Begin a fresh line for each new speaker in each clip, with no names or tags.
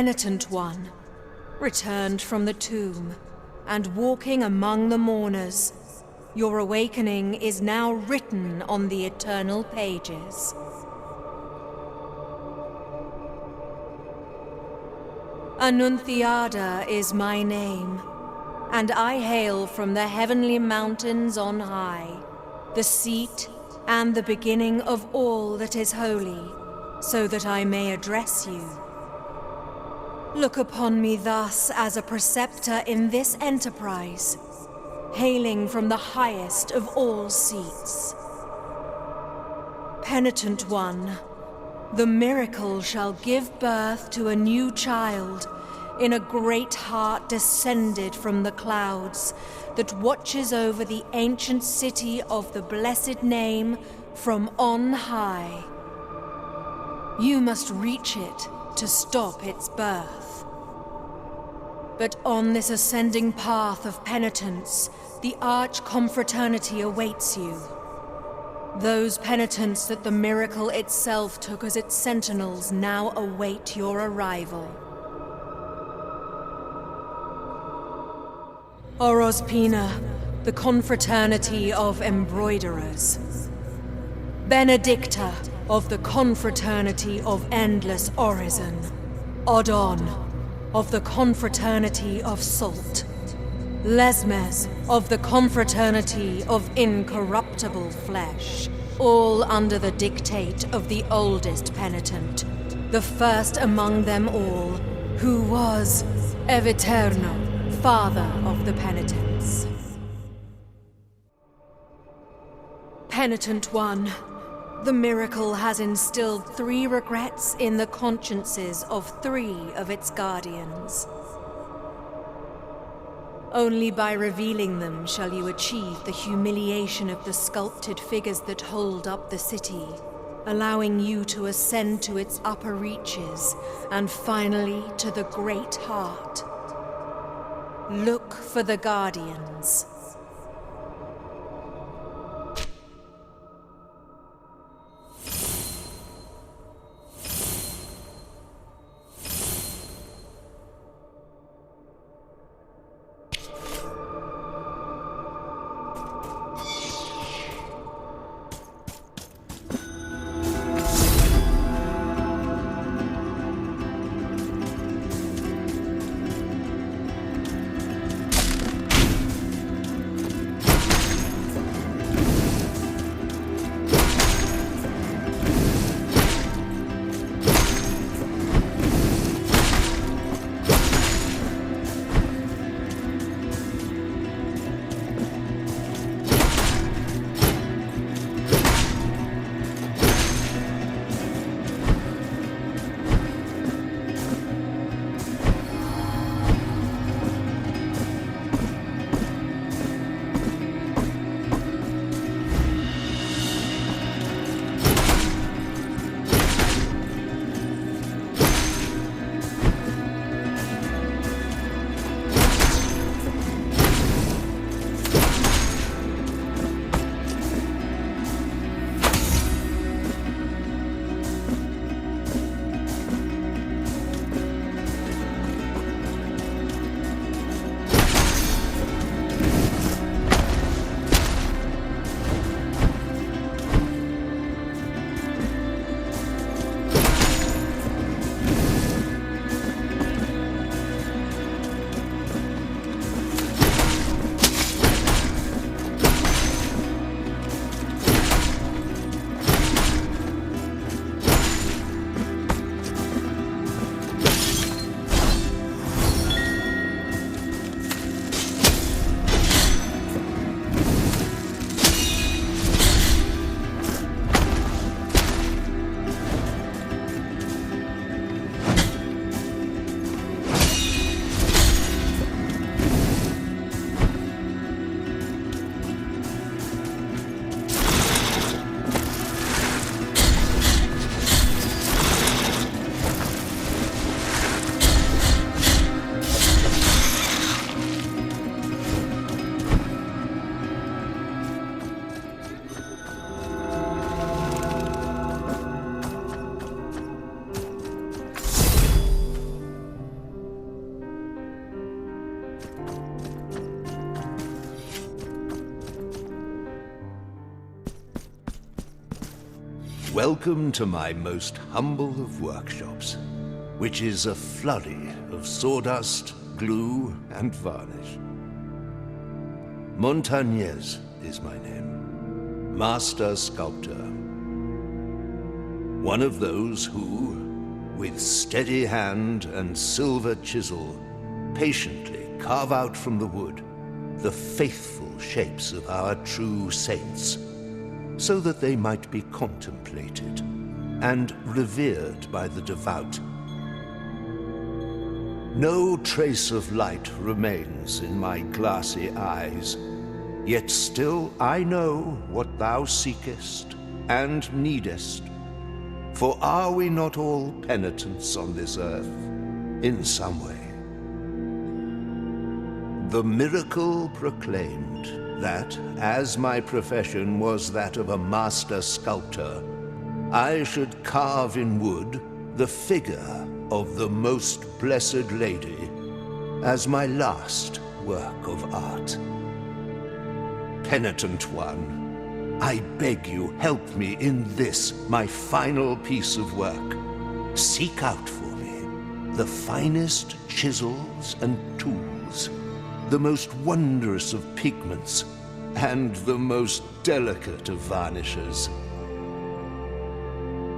Penitent one, returned from the tomb, and walking among the mourners, your awakening is now written on the eternal pages. Annunciada is my name, and I hail from the heavenly mountains on high, the seat and the beginning of all that is holy, so that I may address you. Look upon me thus as a preceptor in this enterprise, hailing from the highest of all seats. Penitent one, the miracle shall give birth to a new child in a great heart descended from the clouds that watches over the ancient city of the blessed name from on high. You must reach it to stop its birth. But on this ascending path of penitence, the arch-confraternity awaits you. Those penitents that the miracle itself took as its sentinels now await your arrival. Orospina, the confraternity of embroiderers. Benedicta, of the confraternity of endless orison. Odon, of the confraternity of salt. Lesmes, of the confraternity of incorruptible flesh, all under the dictate of the oldest penitent, the first among them all, who was Eviterno, father of the penitents. Penitent one, the miracle has instilled 3 regrets in the consciences of 3 of its guardians. Only by revealing them shall you achieve the humiliation of the sculpted figures that hold up the city, allowing you to ascend to its upper reaches, and finally to the great heart. Look for the guardians.
Welcome to my most humble of workshops, which is a flurry of sawdust, glue, and varnish. Montagnez is my name, Master Sculptor. One of those who, with steady hand and silver chisel, patiently carve out from the wood the faithful shapes of our true saints, so that they might be contemplated and revered by the devout. No trace of light remains in my glassy eyes, yet still I know what thou seekest and needest. For are we not all penitents on this earth, in some way? The miracle proclaimed that, as my profession was that of a master sculptor, I should carve in wood the figure of the Most Blessed Lady as my last work of art. Penitent one, I beg you, help me in this, my final piece of work. Seek out for me the finest chisels and tools, the most wondrous of pigments, and the most delicate of varnishes.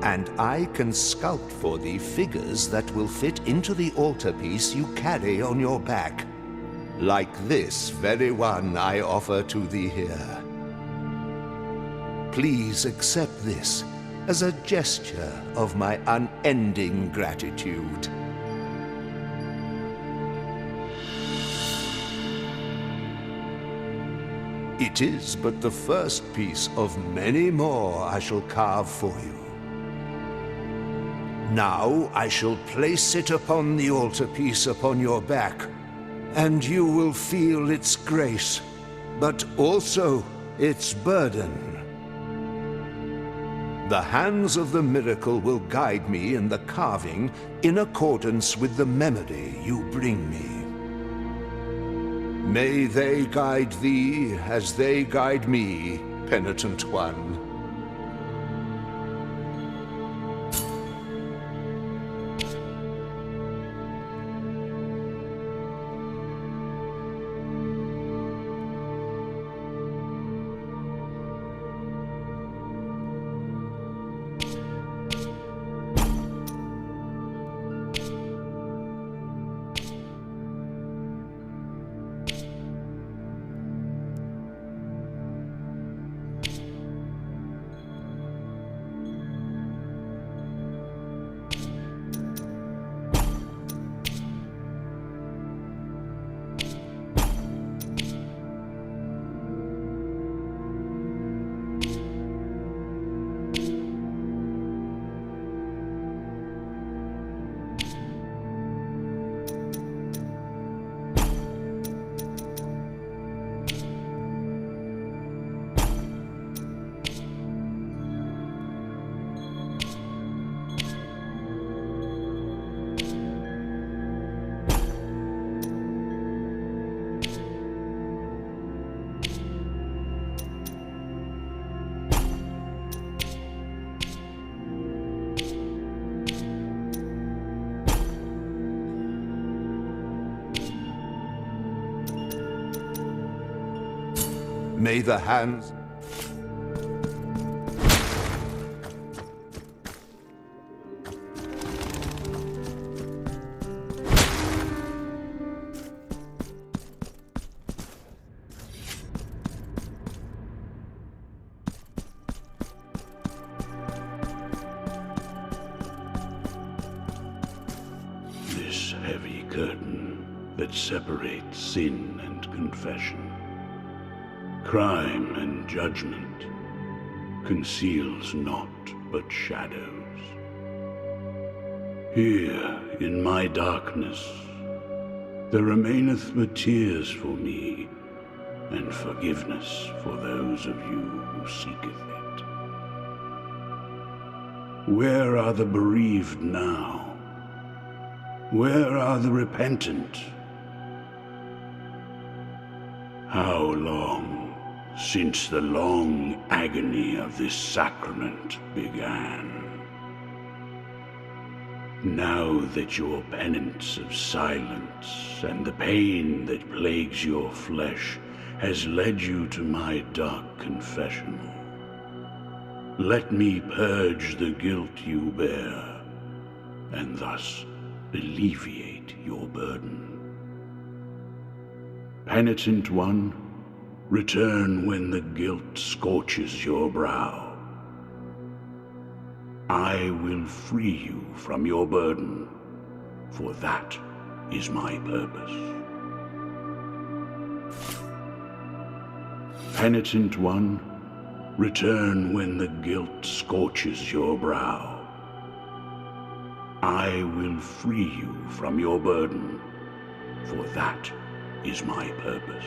And I can sculpt for thee figures that will fit into the altarpiece you carry on your back, like this very one I offer to thee here. Please accept this as a gesture of my unending gratitude. It is but the first piece of many more I shall carve for you. Now I shall place it upon the altarpiece upon your back, and you will feel its grace, but also its burden. The hands of the miracle will guide me in the carving in accordance with the memory you bring me. May they guide thee as they guide me, penitent one. May the hands...
This heavy curtain that separates sin and confession, crime and judgment, conceals naught but shadows. Here, in my darkness, there remaineth but tears for me, and forgiveness for those of you who seeketh it. Where are the bereaved now? Where are the repentant? How long since the long agony of this sacrament began. Now that your penance of silence and the pain that plagues your flesh has led you to my dark confessional, let me purge the guilt you bear, and thus alleviate your burden. Penitent one, return when the guilt scorches your brow. I will free you from your burden, for that is my purpose. Penitent one, return when the guilt scorches your brow. I will free you from your burden, for that is my purpose.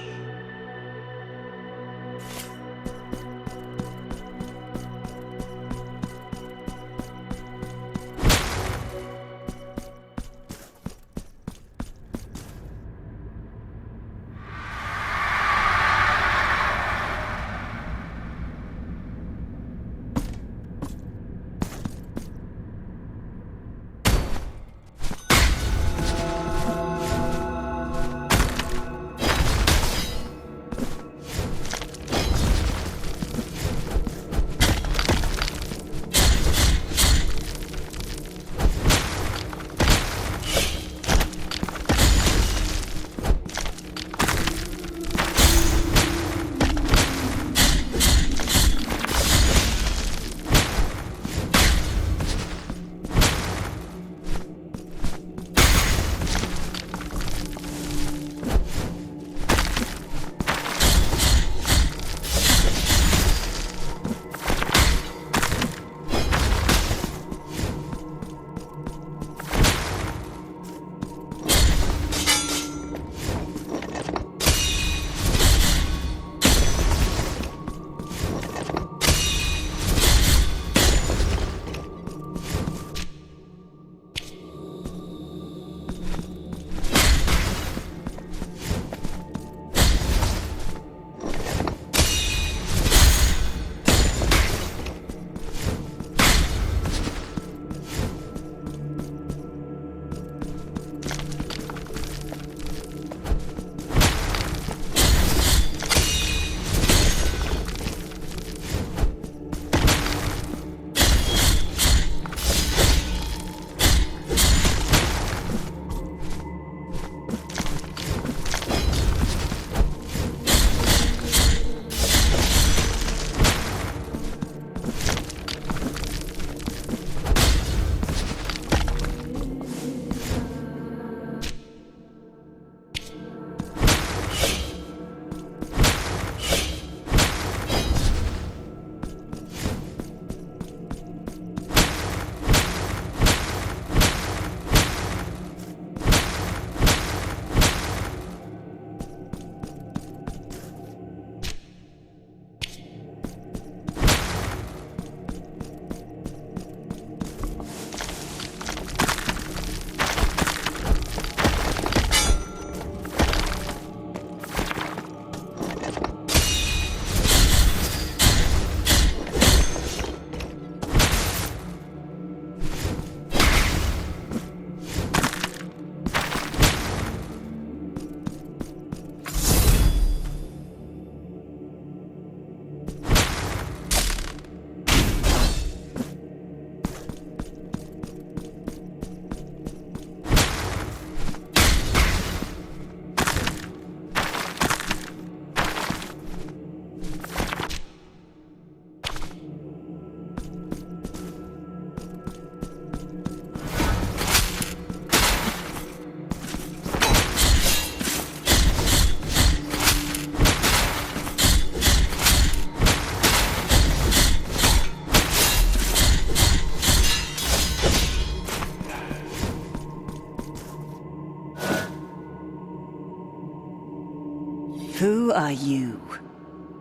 Who are you,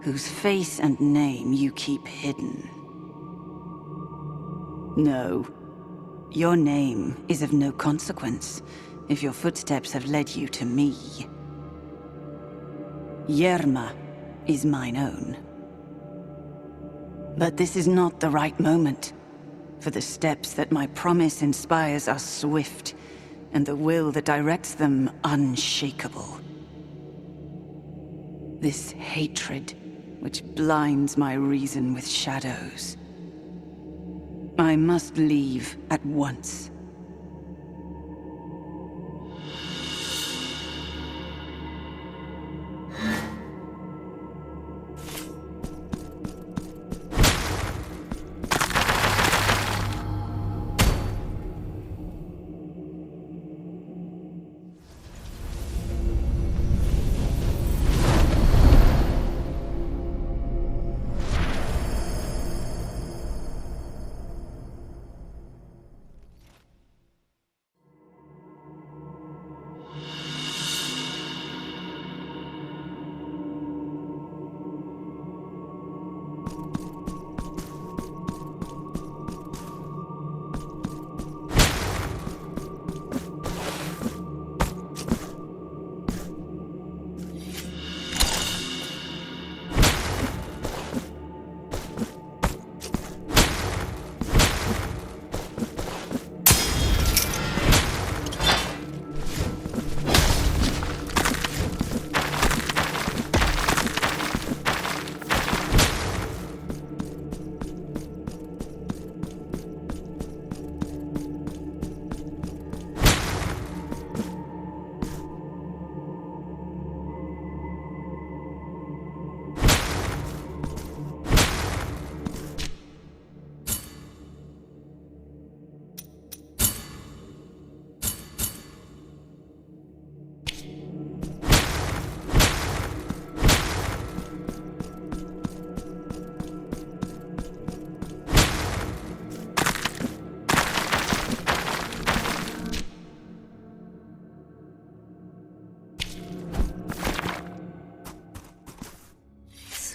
whose face and name you keep hidden? No, your name is of no consequence if your footsteps have led you to me. Yerma is mine own. But this is not the right moment, for the steps that my promise inspires are swift, and the will that directs them unshakable. This hatred, which blinds my reason with shadows. I must leave at once.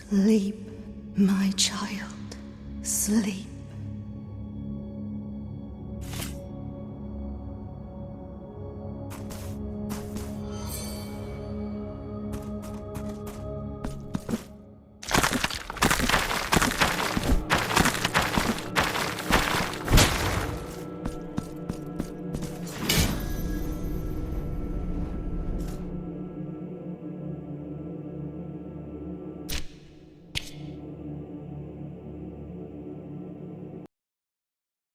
Sleep, my child, sleep.